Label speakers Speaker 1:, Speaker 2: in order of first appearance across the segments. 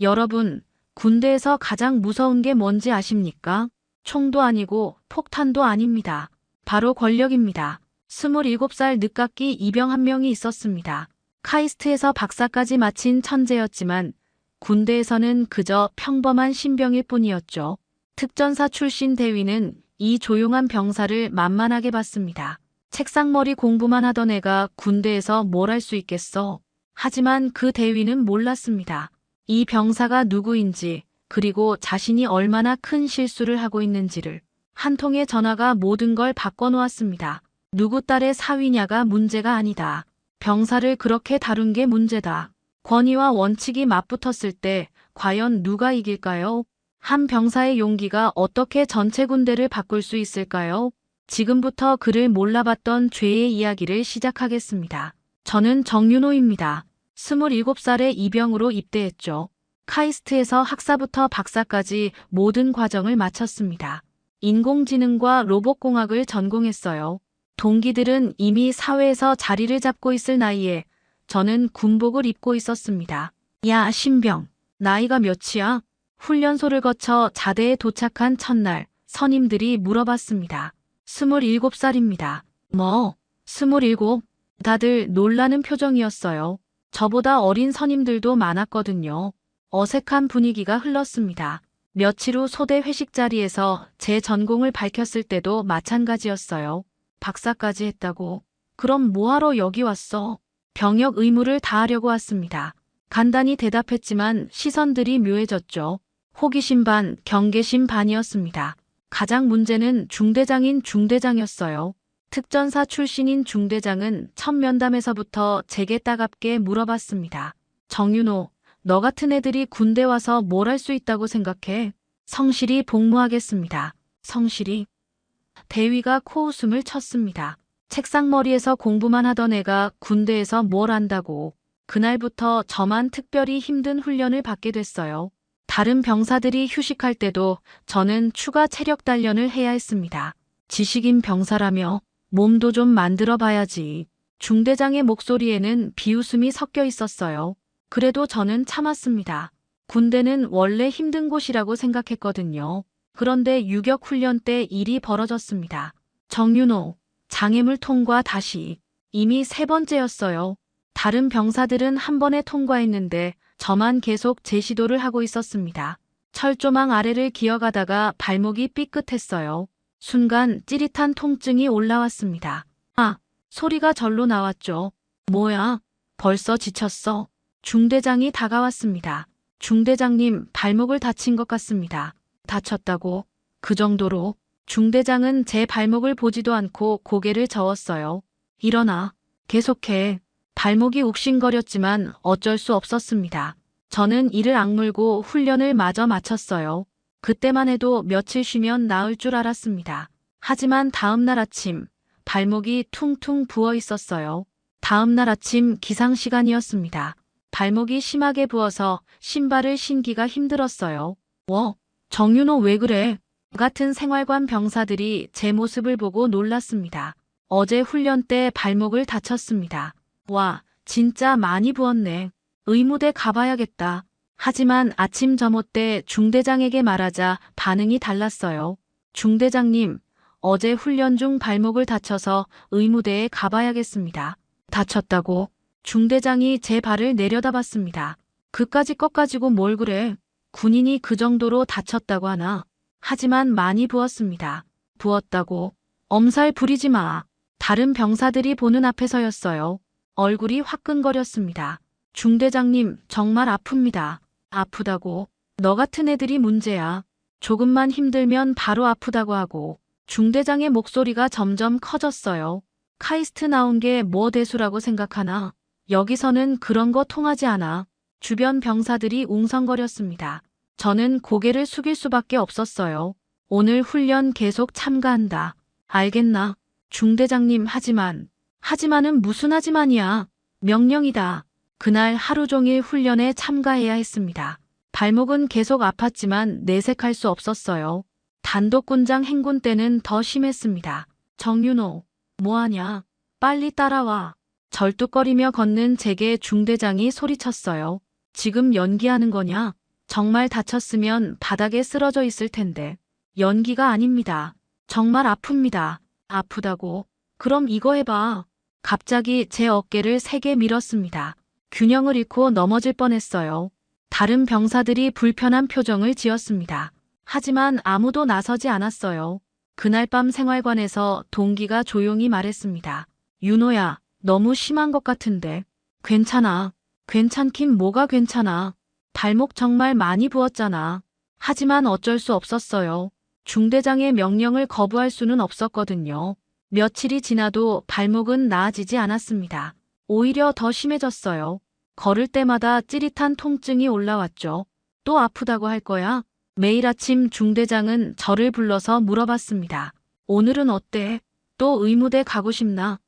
Speaker 1: 여러분, 군대에서 가장 무서운 게 뭔지 아십니까? 총도 아니고 폭탄도 아닙니다. 바로 권력입니다. 27살 늦깎이 이병 한 명이 있었습니다. 카이스트에서 박사까지 마친 천재였지만 군대에서는 그저 평범한 신병일 뿐이었죠. 특전사 출신 대위는 이 조용한 병사를 만만하게 봤습니다. 책상머리 공부만 하던 애가 군대에서 뭘 할 수 있겠어. 하지만 그 대위는 몰랐습니다. 이 병사가 누구인지, 그리고 자신이 얼마나 큰 실수를 하고 있는지를. 한 통의 전화가 모든 걸 바꿔놓았습니다. 누구 딸의 사위냐가 문제가 아니다. 병사를 그렇게 다룬 게 문제다. 권위와 원칙이 맞붙었을 때 과연 누가 이길까요? 한 병사의 용기가 어떻게 전체 군대를 바꿀 수 있을까요? 지금부터 그를 몰라봤던 죄의 이야기를 시작하겠습니다. 저는 정윤호입니다. 27살에 이병으로 입대했죠. 카이스트에서 학사부터 박사까지 모든 과정을 마쳤습니다. 인공지능과 로봇공학을 전공했어요. 동기들은 이미 사회에서 자리를 잡고 있을 나이에 저는 군복을 입고 있었습니다. 야, 신병. 나이가 몇이야? 훈련소를 거쳐 자대에 도착한 첫날 선임들이 물어봤습니다. 27살입니다. 뭐? 27? 다들 놀라는 표정이었어요. 저보다 어린 선임들도 많았거든요. 어색한 분위기가 흘렀습니다. 며칠 후 소대 회식 자리에서 제 전공을 밝혔을 때도 마찬가지였어요. 박사까지 했다고. 그럼 뭐하러 여기 왔어? 병역 의무를 다하려고 왔습니다. 간단히 대답했지만 시선들이 묘해졌죠. 호기심 반, 경계심 반이었습니다. 가장 문제는 중대장인 중대장이었어요. 특전사 출신인 중대장은 첫 면담에서부터 제게 따갑게 물어봤습니다. 정윤호, 너 같은 애들이 군대 와서 뭘 할 수 있다고 생각해? 성실히 복무하겠습니다. 성실히? 대위가 코웃음을 쳤습니다. 책상머리에서 공부만 하던 애가 군대에서 뭘 안다고. 그날부터 저만 특별히 힘든 훈련을 받게 됐어요. 다른 병사들이 휴식할 때도 저는 추가 체력 단련을 해야 했습니다. 지식인 병사라며 몸도 좀 만들어 봐야지. 중대장의 목소리에는 비웃음이 섞여 있었어요. 그래도 저는 참았습니다. 군대는 원래 힘든 곳이라고 생각했거든요. 그런데 유격 훈련 때 일이 벌어졌습니다. 정윤호, 장애물 통과 다시. 이미 3번째였어요. 다른 병사들은 한 번에 통과했는데 저만 계속 재시도를 하고 있었습니다. 철조망 아래를 기어가다가 발목이 삐끗했어요. 순간 찌릿한 통증이 올라왔습니다. 아, 소리가 절로 나왔죠. 뭐야? 벌써 지쳤어. 중대장이 다가왔습니다. 중대장님, 발목을 다친 것 같습니다. 다쳤다고? 그 정도로? 중대장은 제 발목을 보지도 않고 고개를 저었어요. 일어나. 계속해. 발목이 욱신거렸지만 어쩔 수 없었습니다. 저는 이를 악물고 훈련을 마저 마쳤어요. 그때만 해도 며칠 쉬면 나을 줄 알았습니다. 하지만 다음 날 아침 발목이 퉁퉁 부어 있었어요. 다음 날 아침 기상 시간이었습니다. 발목이 심하게 부어서 신발을 신기가 힘들었어요. 정윤호 왜 그래? 같은 생활관 병사들이 제 모습을 보고 놀랐습니다. 어제 훈련 때 발목을 다쳤습니다. 와, 진짜 많이 부었네. 의무대 가봐야겠다. 하지만 아침 점호 때 중대장에게 말하자 반응이 달랐어요. 중대장님, 어제 훈련 중 발목을 다쳐서 의무대에 가봐야겠습니다. 다쳤다고? 중대장이 제 발을 내려다봤습니다. 그까짓 것 가지고 뭘 그래? 군인이 그 정도로 다쳤다고 하나? 하지만 많이 부었습니다. 부었다고? 엄살 부리지 마. 다른 병사들이 보는 앞에서였어요. 얼굴이 화끈거렸습니다. 중대장님, 정말 아픕니다. 아프다고? 너 같은 애들이 문제야. 조금만 힘들면 바로 아프다고 하고. 중대장의 목소리가 점점 커졌어요. 카이스트 나온 게 뭐 대수라고 생각하나? 여기서는 그런 거 통하지 않아. 주변 병사들이 웅성거렸습니다. 저는 고개를 숙일 수밖에 없었어요. 오늘 훈련 계속 참가한다. 알겠나? 중대장님, 하지만은 무슨 하지만이야. 명령이다. 그날 하루 종일 훈련에 참가해야 했습니다. 발목은 계속 아팠지만 내색할 수 없었어요. 단독군장 행군 때는 더 심했습니다. 정윤호, 뭐하냐? 빨리 따라와. 절뚝거리며 걷는 제게 중대장이 소리쳤어요. 지금 연기하는 거냐? 정말 다쳤으면 바닥에 쓰러져 있을 텐데. 연기가 아닙니다. 정말 아픕니다. 아프다고. 그럼 이거 해봐. 갑자기 제 어깨를 세게 밀었습니다. 균형을 잃고 넘어질 뻔했어요. 다른 병사들이 불편한 표정을 지었습니다. 하지만 아무도 나서지 않았어요. 그날 밤 생활관에서 동기가 조용히 말했습니다. 윤호야, 너무 심한 것 같은데. 괜찮아. 괜찮긴 뭐가 괜찮아. 발목 정말 많이 부었잖아. 하지만 어쩔 수 없었어요. 중대장의 명령을 거부할 수는 없었거든요. 며칠이 지나도 발목은 나아지지 않았습니다. 오히려 더 심해졌어요. 걸을 때마다 찌릿한 통증이 올라왔죠. 또 아프다고 할 거야? 매일 아침 중대장은 저를 불러서 물어봤습니다. 오늘은 어때? 또 의무대 가고 싶나?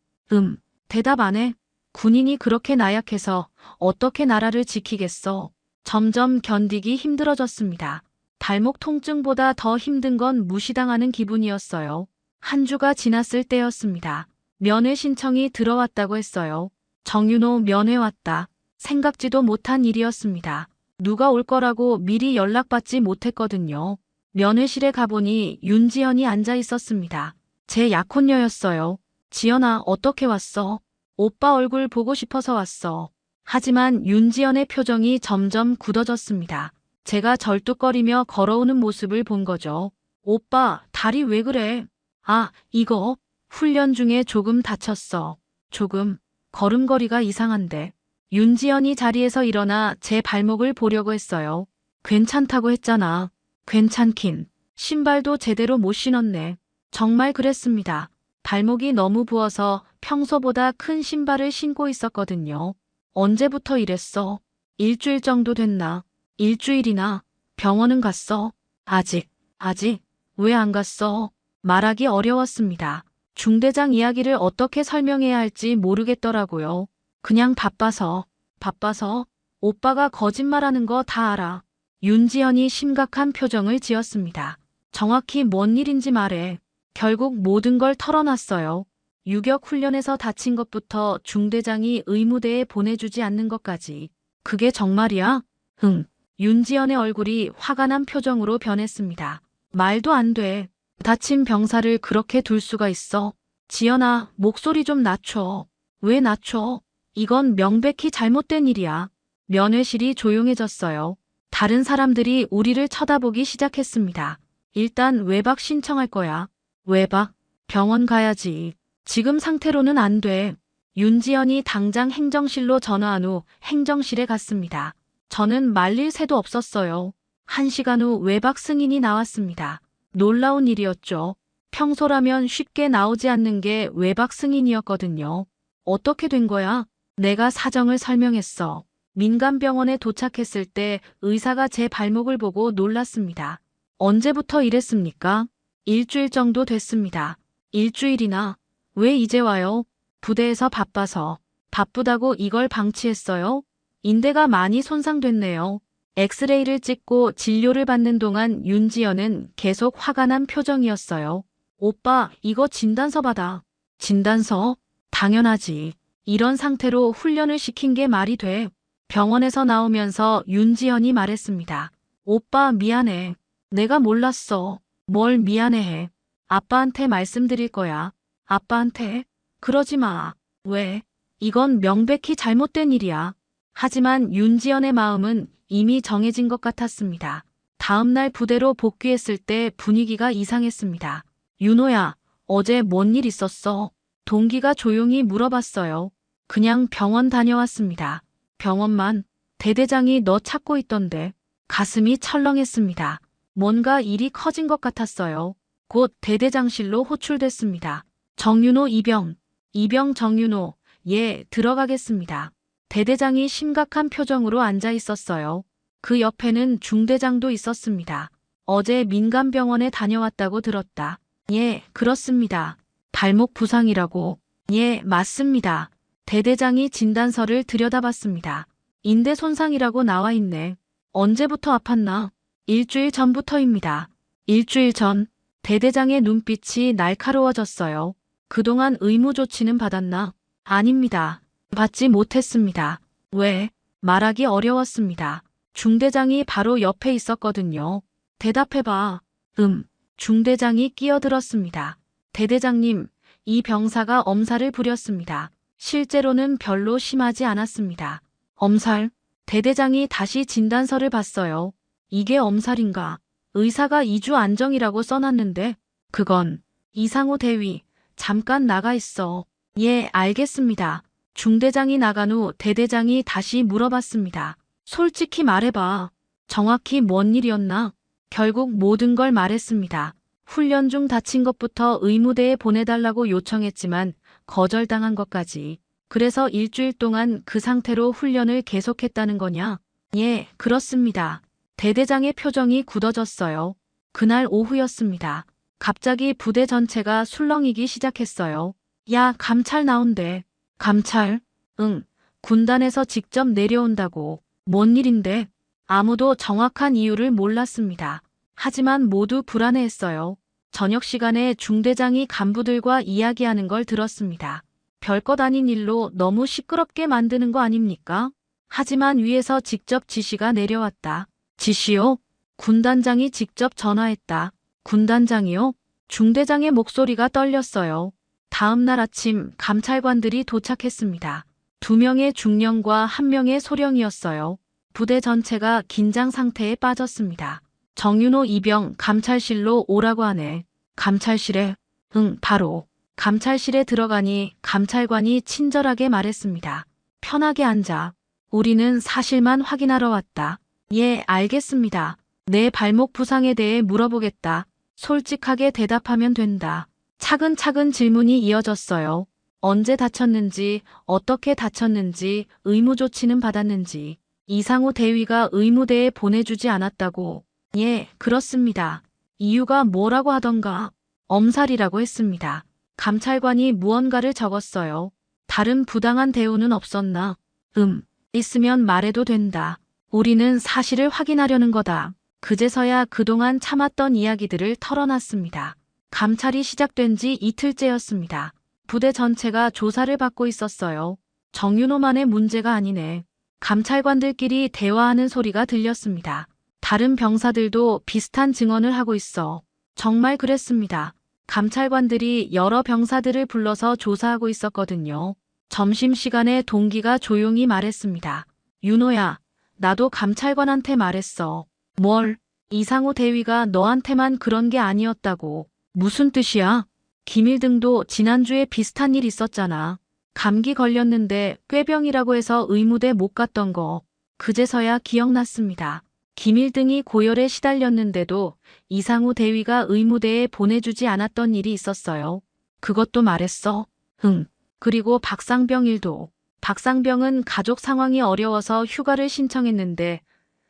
Speaker 1: 대답 안 해. 군인이 그렇게 나약해서 어떻게 나라를 지키겠어? 점점 견디기 힘들어졌습니다. 발목 통증보다 더 힘든 건 무시당하는 기분이었어요. 한 주가 지났을 때였습니다. 면회 신청이 들어왔다고 했어요. 정윤호 면회 왔다. 생각지도 못한 일이었습니다. 누가 올 거라고 미리 연락받지 못했거든요. 면회실에 가보니 윤지연이 앉아 있었습니다. 제 약혼녀였어요. 지연아, 어떻게 왔어? 오빠 얼굴 보고 싶어서 왔어. 하지만 윤지연의 표정이 점점 굳어졌습니다. 제가 절뚝거리며 걸어오는 모습을 본 거죠. 오빠, 다리 왜 그래? 아, 이거 훈련 중에 조금 다쳤어. 조금. 걸음걸이가 이상한데. 윤지연이 자리에서 일어나 제 발목을 보려고 했어요. 괜찮다고 했잖아. 괜찮긴. 신발도 제대로 못 신었네. 정말 그랬습니다. 발목이 너무 부어서 평소보다 큰 신발을 신고 있었거든요. 언제부터 이랬어? 일주일 정도 됐나? 일주일이나? 병원은 갔어? 아직. 왜 안 갔어? 말하기 어려웠습니다. 중대장 이야기를 어떻게 설명해야 할지 모르겠더라고요. 그냥 바빠서. 오빠가 거짓말하는 거 다 알아. 윤지연이 심각한 표정을 지었습니다. 정확히 뭔 일인지 말해. 결국 모든 걸 털어놨어요. 유격 훈련에서 다친 것부터 중대장이 의무대에 보내주지 않는 것까지. 그게 정말이야? 윤지연의 얼굴이 화가 난 표정으로 변했습니다. 말도 안 돼. 다친 병사를 그렇게 둘 수가 있어? 지연아, 목소리 좀 낮춰. 왜 낮춰? 이건 명백히 잘못된 일이야. 면회실이 조용해졌어요. 다른 사람들이 우리를 쳐다보기 시작했습니다. 일단 외박 신청할 거야. 외박? 병원 가야지. 지금 상태로는 안 돼. 윤지연이 당장 행정실로 전화한 후 행정실에 갔습니다. 저는 말릴 새도 없었어요. 1시간 후 외박 승인이 나왔습니다. 놀라운 일이었죠. 평소라면 쉽게 나오지 않는 게 외박 승인이었거든요. 어떻게 된 거야? 내가 사정을 설명했어. 민간병원에 도착했을 때 의사가 제 발목을 보고 놀랐습니다. 언제부터 이랬습니까? 일주일 정도 됐습니다. 일주일이나? 왜 이제 와요? 부대에서 바빠서. 바쁘다고 이걸 방치했어요? 인대가 많이 손상됐네요. 엑스레이를 찍고 진료를 받는 동안 윤지연은 계속 화가 난 표정이었어요. 오빠, 이거 진단서 받아. 진단서? 당연하지. 이런 상태로 훈련을 시킨 게 말이 돼. 병원에서 나오면서 윤지연이 말했습니다. 오빠, 미안해. 내가 몰랐어. 뭘 미안해해. 아빠한테 말씀드릴 거야. 아빠한테? 그러지 마. 왜? 이건 명백히 잘못된 일이야. 하지만 윤지연의 마음은 이미 정해진 것 같았습니다. 다음 날 부대로 복귀했을 때 분위기가 이상했습니다. 윤호야, 어제 뭔 일 있었어? 동기가 조용히 물어봤어요. 그냥 병원 다녀왔습니다. 병원만? 대대장이 너 찾고 있던데. 가슴이 철렁했습니다. 뭔가 일이 커진 것 같았어요. 곧 대대장실로 호출됐습니다. 정윤호 이병 정윤호, 예, 들어가겠습니다. 대대장이 심각한 표정으로 앉아 있었어요. 그 옆에는 중대장도 있었습니다. 어제 민간병원에 다녀왔다고 들었다. 예, 그렇습니다. 발목 부상이라고. 예, 맞습니다. 대대장이 진단서를 들여다봤습니다. 인대 손상이라고 나와 있네. 언제부터 아팠나? 일주일 전부터입니다. 일주일 전? 대대장의 눈빛이 날카로워졌어요. 그동안 의무 조치는 받았나? 아닙니다. 받지 못했습니다. 왜? 말하기 어려웠습니다. 중대장이 바로 옆에 있었거든요. 대답해봐. 중대장이 끼어들었습니다. 대대장님, 이 병사가 엄살을 부렸습니다. 실제로는 별로 심하지 않았습니다. 엄살? 대대장이 다시 진단서를 봤어요. 이게 엄살인가? 의사가 2주 안정이라고 써놨는데 그건 이상호 대위, 잠깐 나가 있어. 예, 알겠습니다. 중대장이 나간 후 대대장이 다시 물어봤습니다. 솔직히 말해봐. 정확히 뭔 일이었나? 결국 모든 걸 말했습니다. 훈련 중 다친 것부터 의무대에 보내달라고 요청했지만 거절당한 것까지. 그래서 일주일 동안 그 상태로 훈련을 계속했다는 거냐? 예, 그렇습니다. 대대장의 표정이 굳어졌어요. 그날 오후였습니다. 갑자기 부대 전체가 술렁이기 시작했어요. 야, 감찰 나온대. 감찰? 응, 군단에서 직접 내려온다고. 뭔 일인데? 아무도 정확한 이유를 몰랐습니다. 하지만 모두 불안해했어요. 저녁 시간에 중대장이 간부들과 이야기하는 걸 들었습니다. 별것 아닌 일로 너무 시끄럽게 만드는 거 아닙니까? 하지만 위에서 직접 지시가 내려왔다. 지시요? 군단장이 직접 전화했다. 군단장이요? 중대장의 목소리가 떨렸어요. 다음 날 아침 감찰관들이 도착했습니다. 2명의 중령과 1명의 소령이었어요. 부대 전체가 긴장 상태에 빠졌습니다. 정윤호 이병 감찰실로 오라고 하네. 감찰실에? 응, 바로. 감찰실에 들어가니 감찰관이 친절하게 말했습니다. 편하게 앉아. 우리는 사실만 확인하러 왔다. 예, 알겠습니다. 내 발목 부상에 대해 물어보겠다. 솔직하게 대답하면 된다. 차근차근 질문이 이어졌어요. 언제 다쳤는지, 어떻게 다쳤는지, 의무 조치는 받았는지. 이상호 대위가 의무대에 보내주지 않았다고. 예, 그렇습니다. 이유가 뭐라고 하던가? 엄살이라고 했습니다. 감찰관이 무언가를 적었어요. 다른 부당한 대우는 없었나? 있으면 말해도 된다. 우리는 사실을 확인하려는 거다. 그제서야 그동안 참았던 이야기들을 털어놨습니다. 감찰이 시작된 지 이틀째였습니다. 부대 전체가 조사를 받고 있었어요. 정윤호만의 문제가 아니네. 감찰관들끼리 대화하는 소리가 들렸습니다. 다른 병사들도 비슷한 증언을 하고 있어. 정말 그랬습니다. 감찰관들이 여러 병사들을 불러서 조사하고 있었거든요. 점심시간에 동기가 조용히 말했습니다. 윤호야, 나도 감찰관한테 말했어. 뭘? 이상호 대위가 너한테만 그런 게 아니었다고. 무슨 뜻이야? 김일등도 지난주에 비슷한 일 있었잖아. 감기 걸렸는데 꾀병이라고 해서 의무대 못 갔던 거. 그제서야 기억났습니다. 김일등이 고열에 시달렸는데도 이상호 대위가 의무대에 보내주지 않았던 일이 있었어요. 그것도 말했어? 응. 그리고 박상병 일도. 박상병은 가족 상황이 어려워서 휴가를 신청했는데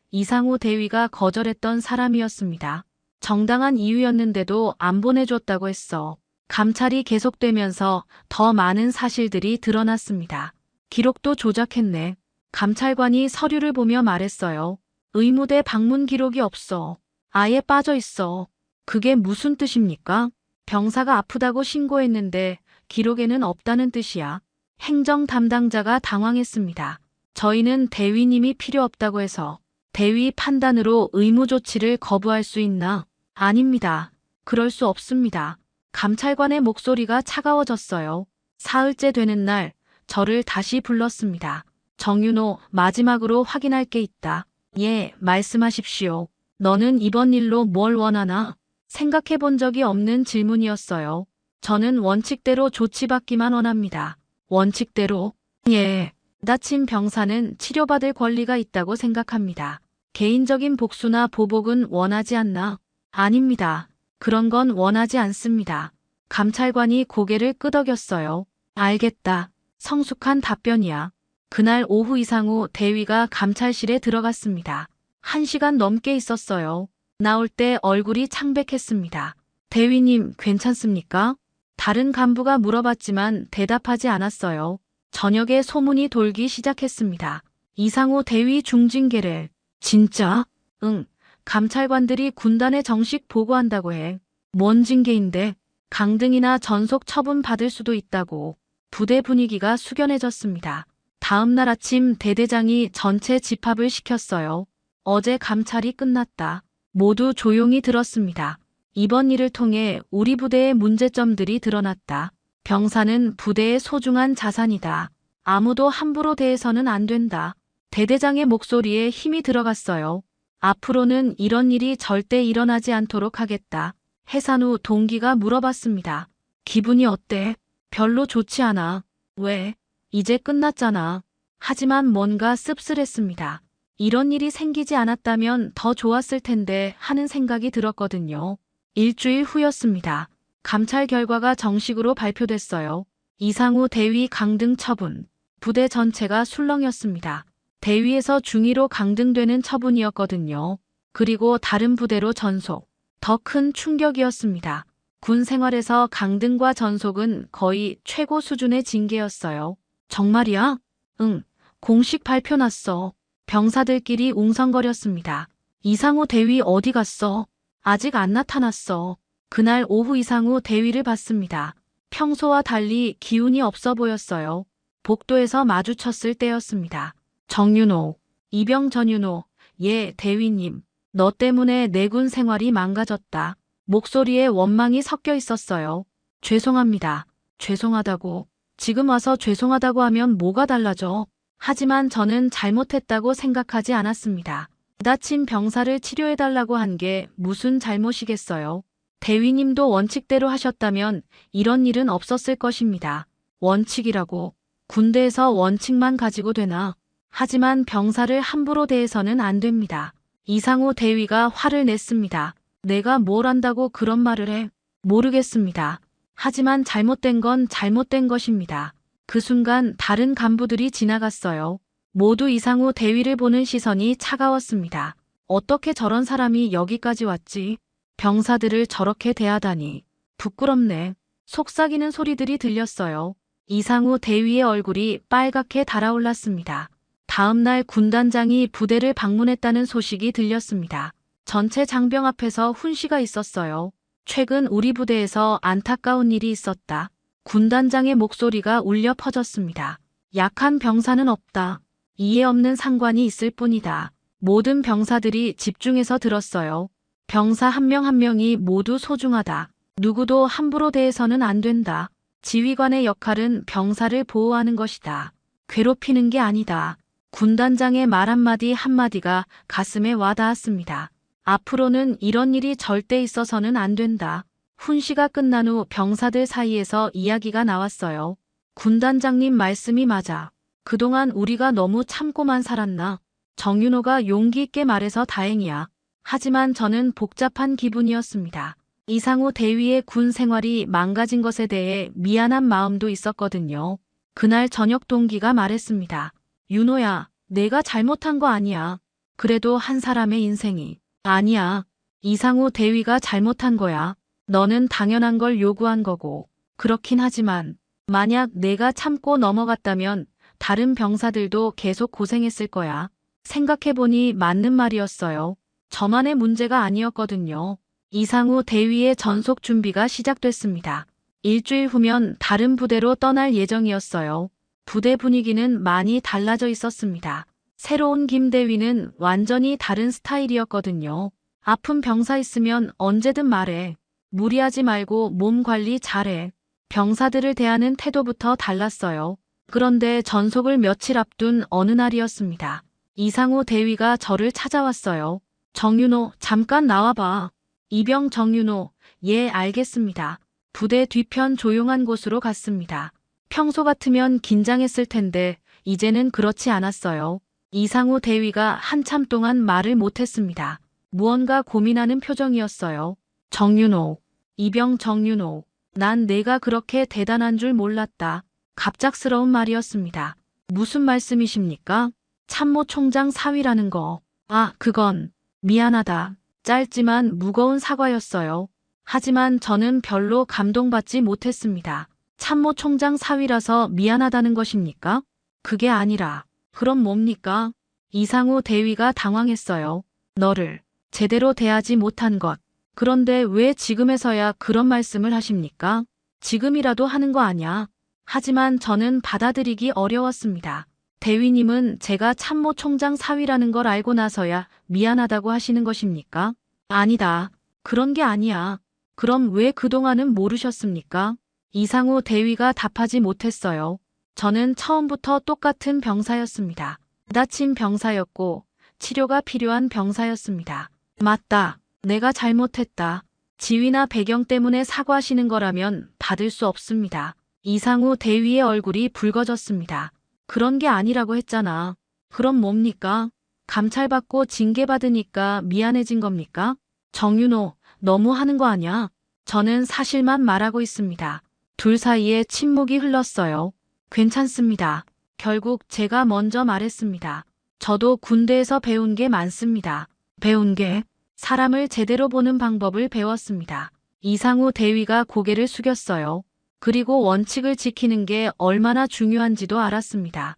Speaker 1: 이상호 대위가 거절했던 사람이었습니다. 정당한 이유였는데도 안 보내줬다고 했어. 감찰이 계속되면서 더 많은 사실들이 드러났습니다. 기록도 조작했네. 감찰관이 서류를 보며 말했어요. 의무대 방문 기록이 없어. 아예 빠져 있어. 그게 무슨 뜻입니까? 병사가 아프다고 신고했는데 기록에는 없다는 뜻이야. 행정 담당자가 당황했습니다. 저희는 대위님이 필요 없다고 해서 대위 판단으로 의무 조치를 거부할 수 있나? 아닙니다. 그럴 수 없습니다. 감찰관의 목소리가 차가워졌어요. 사흘째 되는 날 저를 다시 불렀습니다. 정윤호, 마지막으로 확인할 게 있다. 예, 말씀하십시오. 너는 이번 일로 뭘 원하나? 생각해 본 적이 없는 질문이었어요. 저는 원칙대로 조치받기만 원합니다. 원칙대로? 예. 다친 병사는 치료받을 권리가 있다고 생각합니다. 개인적인 복수나 보복은 원하지 않나? 아닙니다. 그런 건 원하지 않습니다. 감찰관이 고개를 끄덕였어요. 알겠다. 성숙한 답변이야. 그날 오후 이상호 대위가 감찰실에 들어갔습니다. 1시간 넘게 있었어요. 나올 때 얼굴이 창백했습니다. 대위님, 괜찮습니까? 다른 간부가 물어봤지만 대답하지 않았어요. 저녁에 소문이 돌기 시작했습니다. 이상호 대위 중징계를. 진짜? 응. 감찰관들이 군단에 정식 보고한다고 해. 뭔 징계인데? 강등이나 전속 처분 받을 수도 있다고. 부대 분위기가 숙연해졌습니다. 다음 날 아침 대대장이 전체 집합을 시켰어요. 어제 감찰이 끝났다. 모두 조용히 들었습니다. 이번 일을 통해 우리 부대의 문제점들이 드러났다. 병사는 부대의 소중한 자산이다. 아무도 함부로 대해서는 안 된다. 대대장의 목소리에 힘이 들어갔어요. 앞으로는 이런 일이 절대 일어나지 않도록 하겠다. 해산 후 동기가 물어봤습니다. 기분이 어때? 별로 좋지 않아. 왜? 이제 끝났잖아. 하지만 뭔가 씁쓸했습니다. 이런 일이 생기지 않았다면 더 좋았을 텐데 하는 생각이 들었거든요. 일주일 후였습니다. 감찰 결과가 정식으로 발표됐어요. 이상우 대위 강등 처분. 부대 전체가 술렁였습니다. 대위에서 중위로 강등되는 처분이었거든요. 그리고 다른 부대로 전속. 더 큰 충격이었습니다. 군 생활에서 강등과 전속은 거의 최고 수준의 징계였어요. 정말이야? 응. 공식 발표 났어. 병사들끼리 웅성거렸습니다. 이상우 대위 어디 갔어? 아직 안 나타났어. 그날 오후 이상우 대위를 봤습니다. 평소와 달리 기운이 없어 보였어요. 복도에서 마주쳤을 때였습니다. 정윤호, 이병 전윤호, 예, 대위님. 너 때문에 내 군 생활이 망가졌다. 목소리에 원망이 섞여 있었어요. 죄송합니다. 죄송하다고. 지금 와서 죄송하다고 하면 뭐가 달라져? 하지만 저는 잘못했다고 생각하지 않았습니다. 다친 병사를 치료해달라고 한 게 무슨 잘못이겠어요. 대위님도 원칙대로 하셨다면 이런 일은 없었을 것입니다. 원칙이라고. 군대에서 원칙만 가지고 되나? 하지만 병사를 함부로 대해서는 안 됩니다. 이상우 대위가 화를 냈습니다. 내가 뭘 안다고 그런 말을 해? 모르겠습니다. 하지만 잘못된 건 잘못된 것입니다. 그 순간 다른 간부들이 지나갔어요. 모두 이상우 대위를 보는 시선이 차가웠습니다. 어떻게 저런 사람이 여기까지 왔지? 병사들을 저렇게 대하다니. 부끄럽네. 속삭이는 소리들이 들렸어요. 이상우 대위의 얼굴이 빨갛게 달아올랐습니다. 다음 날 군단장이 부대를 방문했다는 소식이 들렸습니다. 전체 장병 앞에서 훈시가 있었어요. 최근 우리 부대에서 안타까운 일이 있었다. 군단장의 목소리가 울려 퍼졌습니다. 약한 병사는 없다. 이해 없는 상관이 있을 뿐이다. 모든 병사들이 집중해서 들었어요. 병사 한 명 한 명이 모두 소중하다. 누구도 함부로 대해서는 안 된다. 지휘관의 역할은 병사를 보호하는 것이다. 괴롭히는 게 아니다. 군단장의 말 한마디 한마디가 가슴에 와닿았습니다. 앞으로는 이런 일이 절대 있어서는 안 된다. 훈시가 끝난 후 병사들 사이에서 이야기가 나왔어요. 군단장님 말씀이 맞아. 그동안 우리가 너무 참고만 살았나? 정윤호가 용기 있게 말해서 다행이야. 하지만 저는 복잡한 기분이었습니다. 이상우 대위의 군 생활이 망가진 것에 대해 미안한 마음도 있었거든요. 그날 저녁 동기가 말했습니다. 윤호야, 내가 잘못한 거 아니야. 그래도 한 사람의 인생이. 아니야. 이상우 대위가 잘못한 거야. 너는 당연한 걸 요구한 거고. 그렇긴 하지만 만약 내가 참고 넘어갔다면 다른 병사들도 계속 고생했을 거야. 생각해보니 맞는 말이었어요. 저만의 문제가 아니었거든요. 이상우 대위의 전속 준비가 시작됐습니다. 일주일 후면 다른 부대로 떠날 예정이었어요. 부대 분위기는 많이 달라져 있었습니다. 새로운 김 대위는 완전히 다른 스타일이었거든요. 아픈 병사 있으면 언제든 말해. 무리하지 말고 몸 관리 잘해. 병사들을 대하는 태도부터 달랐어요. 그런데 전속을 며칠 앞둔 어느 날이었습니다. 이상우 대위가 저를 찾아왔어요. 정윤호, 잠깐 나와봐. 이병 정윤호, 예, 알겠습니다. 부대 뒤편 조용한 곳으로 갔습니다. 평소 같으면 긴장했을 텐데 이제는 그렇지 않았어요. 이상우 대위가 한참 동안 말을 못했습니다. 무언가 고민하는 표정이었어요. 정윤호, 이병 정윤호, 난 내가 그렇게 대단한 줄 몰랐다. 갑작스러운 말이었습니다. 무슨 말씀이십니까? 참모 총장 사위라는 거. 아, 그건 미안하다. 짧지만 무거운 사과였어요. 하지만 저는 별로 감동받지 못했습니다. 참모 총장 사위라서 미안하다는 것입니까? 그게 아니라, 그럼 뭡니까? 이상우 대위가 당황했어요. 너를 제대로 대하지 못한 것. 그런데 왜 지금에서야 그런 말씀을 하십니까? 지금이라도 하는 거 아냐? 하지만 저는 받아들이기 어려웠습니다. 대위님은 제가 참모 총장 사위라는 걸 알고 나서야 미안하다고 하시는 것입니까? 아니다. 그런 게 아니야. 그럼 왜 그동안은 모르셨습니까? 이상우 대위가 답하지 못했어요. 저는 처음부터 똑같은 병사였습니다. 다친 병사였고 치료가 필요한 병사였습니다. 맞다. 내가 잘못했다. 지위나 배경 때문에 사과하시는 거라면 받을 수 없습니다. 이상우 대위의 얼굴이 붉어졌습니다. 그런 게 아니라고 했잖아. 그럼 뭡니까? 감찰받고 징계받으니까 미안해진 겁니까? 정윤호, 너무 하는 거 아냐? 저는 사실만 말하고 있습니다. 둘 사이에 침묵이 흘렀어요. 괜찮습니다. 결국 제가 먼저 말했습니다. 저도 군대에서 배운 게 많습니다. 배운 게 사람을 제대로 보는 방법을 배웠습니다. 이상우 대위가 고개를 숙였어요. 그리고 원칙을 지키는 게 얼마나 중요한지도 알았습니다.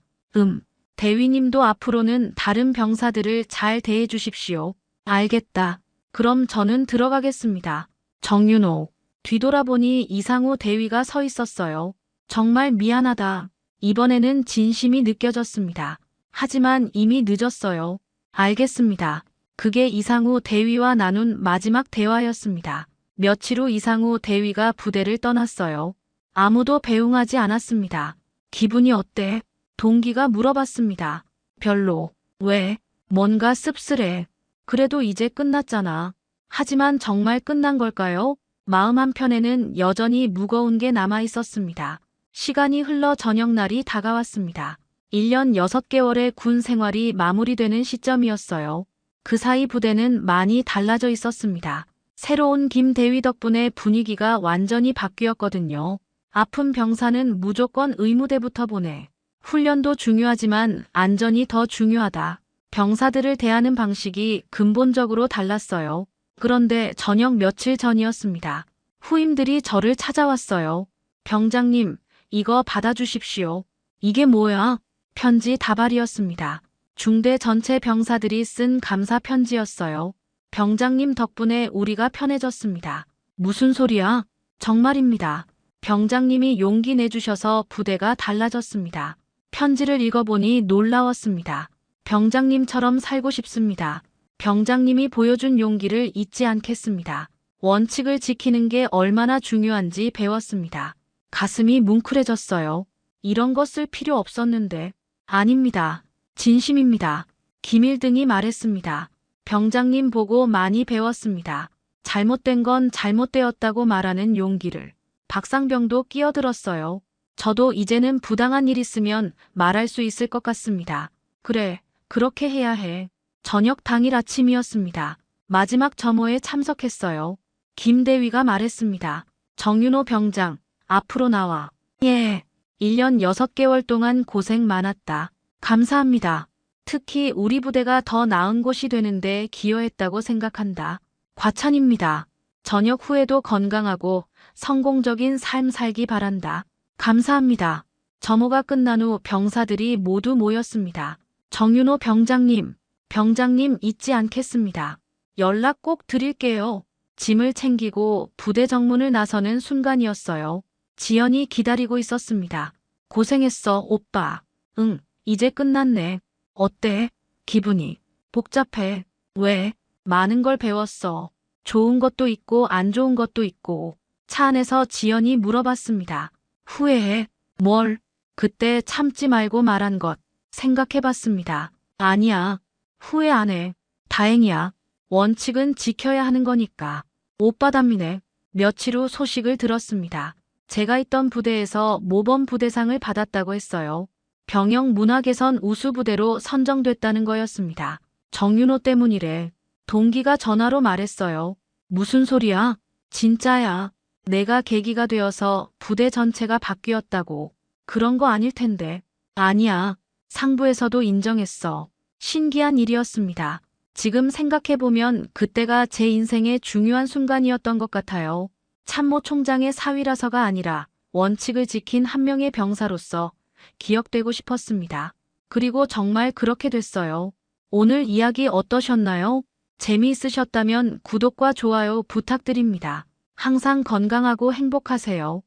Speaker 1: 대위님도 앞으로는 다른 병사들을 잘 대해 주십시오. 알겠다. 그럼 저는 들어가겠습니다. 정윤호. 뒤돌아보니 이상우 대위가 서 있었어요. 정말 미안하다. 이번에는 진심이 느껴졌습니다. 하지만 이미 늦었어요. 알겠습니다. 그게 이상우 대위와 나눈 마지막 대화였습니다. 며칠 후 이상우 대위가 부대를 떠났어요. 아무도 배웅하지 않았습니다. 기분이 어때? 동기가 물어봤습니다. 별로. 왜? 뭔가 씁쓸해. 그래도 이제 끝났잖아. 하지만 정말 끝난 걸까요? 마음 한편에는 여전히 무거운 게 남아 있었습니다. 시간이 흘러 저녁날이 다가왔습니다. 1년 6개월의 군 생활이 마무리되는 시점이었어요. 그 사이 부대는 많이 달라져 있었습니다. 새로운 김 대위 덕분에 분위기가 완전히 바뀌었거든요. 아픈 병사는 무조건 의무대부터 보내. 훈련도 중요하지만 안전이 더 중요하다. 병사들을 대하는 방식이 근본적으로 달랐어요. 그런데 저녁 며칠 전이었습니다. 후임들이 저를 찾아왔어요. 병장님, 이거 받아주십시오. 이게 뭐야? 편지 다발이었습니다. 중대 전체 병사들이 쓴 감사 편지였어요. 병장님 덕분에 우리가 편해졌습니다. 무슨 소리야? 정말입니다. 병장님이 용기 내주셔서 부대가 달라졌습니다. 편지를 읽어보니 놀라웠습니다. 병장님처럼 살고 싶습니다. 병장님이 보여준 용기를 잊지 않겠습니다. 원칙을 지키는 게 얼마나 중요한지 배웠습니다. 가슴이 뭉클해졌어요. 이런 거 쓸 필요 없었는데. 아닙니다. 진심입니다. 김일등이 말했습니다. 병장님 보고 많이 배웠습니다. 잘못된 건 잘못되었다고 말하는 용기를. 박상병도 끼어들었어요. 저도 이제는 부당한 일 있으면 말할 수 있을 것 같습니다. 그래, 그렇게 해야 해. 저녁 당일 아침이었습니다. 마지막 점호에 참석했어요. 김 대위가 말했습니다. 정윤호 병장, 앞으로 나와. 예. 1년 6개월 동안 고생 많았다. 감사합니다. 특히 우리 부대가 더 나은 곳이 되는데 기여했다고 생각한다. 과찬입니다. 저녁 후에도 건강하고 성공적인 삶 살기 바란다. 감사합니다. 점호가 끝난 후 병사들이 모두 모였습니다. 정윤호 병장님, 병장님 잊지 않겠습니다. 연락 꼭 드릴게요. 짐을 챙기고 부대 정문을 나서는 순간이었어요. 지연이 기다리고 있었습니다. 고생했어, 오빠. 응, 이제 끝났네. 어때? 기분이 복잡해. 왜? 많은 걸 배웠어. 좋은 것도 있고 안 좋은 것도 있고. 차 안에서 지연이 물어봤습니다. 후회해? 뭘? 그때 참지 말고 말한 것. 생각해봤습니다. 아니야. 후회 안 해. 다행이야. 원칙은 지켜야 하는 거니까. 오빠답니네. 며칠 후 소식을 들었습니다. 제가 있던 부대에서 모범 부대상을 받았다고 했어요. 병영 문화 개선 우수 부대로 선정됐다는 거였습니다. 정윤호 때문이래. 동기가 전화로 말했어요. 무슨 소리야? 진짜야. 내가 계기가 되어서 부대 전체가 바뀌었다고. 그런 거 아닐 텐데. 아니야. 상부에서도 인정했어. 신기한 일이었습니다. 지금 생각해보면 그때가 제 인생의 중요한 순간이었던 것 같아요. 참모 총장의 사위라서가 아니라 원칙을 지킨 한 명의 병사로서 기억되고 싶었습니다. 그리고 정말 그렇게 됐어요. 오늘 이야기 어떠셨나요? 재미있으셨다면 구독과 좋아요 부탁드립니다. 항상 건강하고 행복하세요.